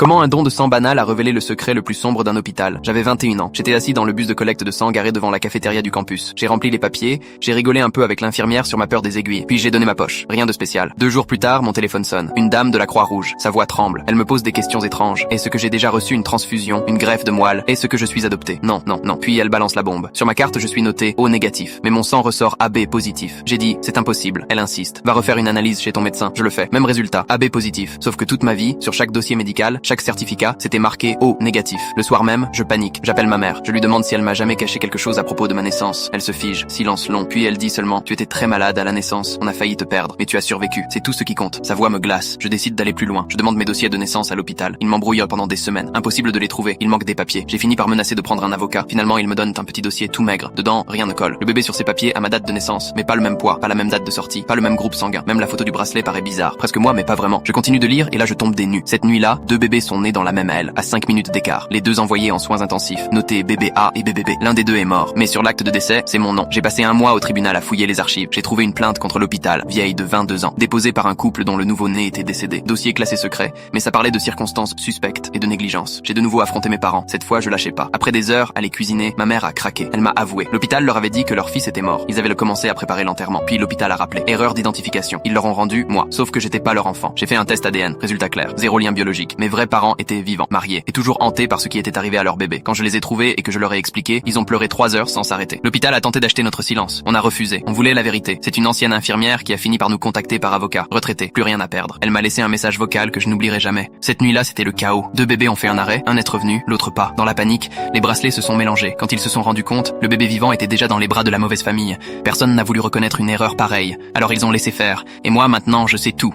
Comment un don de sang banal a révélé le secret le plus sombre d'un hôpital? J'avais 21 ans. J'étais assis dans le bus de collecte de sang garé devant la cafétéria du campus. J'ai rempli les papiers, j'ai rigolé un peu avec l'infirmière sur ma peur des aiguilles, puis j'ai donné ma poche. Rien de spécial. 2 jours plus tard, mon téléphone sonne. Une dame de la Croix-Rouge. Sa voix tremble. Elle me pose des questions étranges. Est-ce que j'ai déjà reçu une transfusion, une greffe de moelle? Est-ce que je suis adopté? Non. Puis elle balance la bombe. Sur ma carte, je suis noté O négatif, mais mon sang ressort AB positif. J'ai dit, c'est impossible. Elle insiste. Va refaire une analyse chez ton médecin. Je le fais. Même résultat, AB positif. Sauf que toute ma vie, sur chaque dossier médical, chaque certificat, c'était marqué O négatif. Le soir même, je panique. J'appelle ma mère. Je lui demande si elle m'a jamais caché quelque chose à propos de ma naissance. Elle se fige. Silence long. Puis elle dit seulement, tu étais très malade à la naissance. On a failli te perdre. Mais tu as survécu. C'est tout ce qui compte. Sa voix me glace. Je décide d'aller plus loin. Je demande mes dossiers de naissance à l'hôpital. Ils m'embrouillent pendant des semaines. Impossible de les trouver. Il manque des papiers. J'ai fini par menacer de prendre un avocat. Finalement, il me donne un petit dossier tout maigre. Dedans, rien ne colle. Le bébé sur ses papiers a ma date de naissance, mais pas le même poids, pas la même date de sortie, pas le même groupe sanguin. Même la photo du bracelet paraît bizarre. Presque moi, mais pas vraiment. Je continue de lire et là je tombe des nues. Cette nuit-là, 2 bébés sont nés dans la même aile, à 5 minutes d'écart. Les 2 envoyés en soins intensifs, notés bébé A et bébé B. L'un des 2 est mort. Mais sur l'acte de décès, c'est mon nom. J'ai passé 1 mois au tribunal à fouiller les archives. J'ai trouvé une plainte contre l'hôpital, vieille de 22 ans, déposée par un couple dont le nouveau-né était décédé. Dossier classé secret, mais ça parlait de circonstances suspectes et de négligence. J'ai de nouveau affronté mes parents. Cette fois, je lâchais pas. Après des heures à les cuisiner, ma mère a craqué. Elle m'a avoué. L'hôpital leur avait dit que leur fils était mort. Ils avaient commencé à préparer l'enterrement. Puis l'hôpital a rappelé. Erreur d'identification. Ils leur ont rendu moi. Sauf que j'étais pas leur enfant. J'ai fait un test ADN. Résultat clair. 0 lien biologique. Mes vrais parents étaient vivants, mariés, et toujours hantés par ce qui était arrivé à leur bébé. Quand je les ai trouvés et que je leur ai expliqué, ils ont pleuré 3 heures sans s'arrêter. L'hôpital a tenté d'acheter notre silence. On a refusé. On voulait la vérité. C'est une ancienne infirmière qui a fini par nous contacter par avocat. Retraitée. Plus rien à perdre. Elle m'a laissé un message vocal que je n'oublierai jamais. Cette nuit-là, c'était le chaos. 2 bébés ont fait un arrêt. Un est revenu, l'autre pas. Dans la panique, les bracelets se sont mélangés. Quand ils se sont rendus compte, le bébé vivant était déjà dans les bras de la mauvaise famille. Personne n'a voulu reconnaître une erreur pareille. Alors ils ont laissé faire. Et moi, maintenant, je sais tout.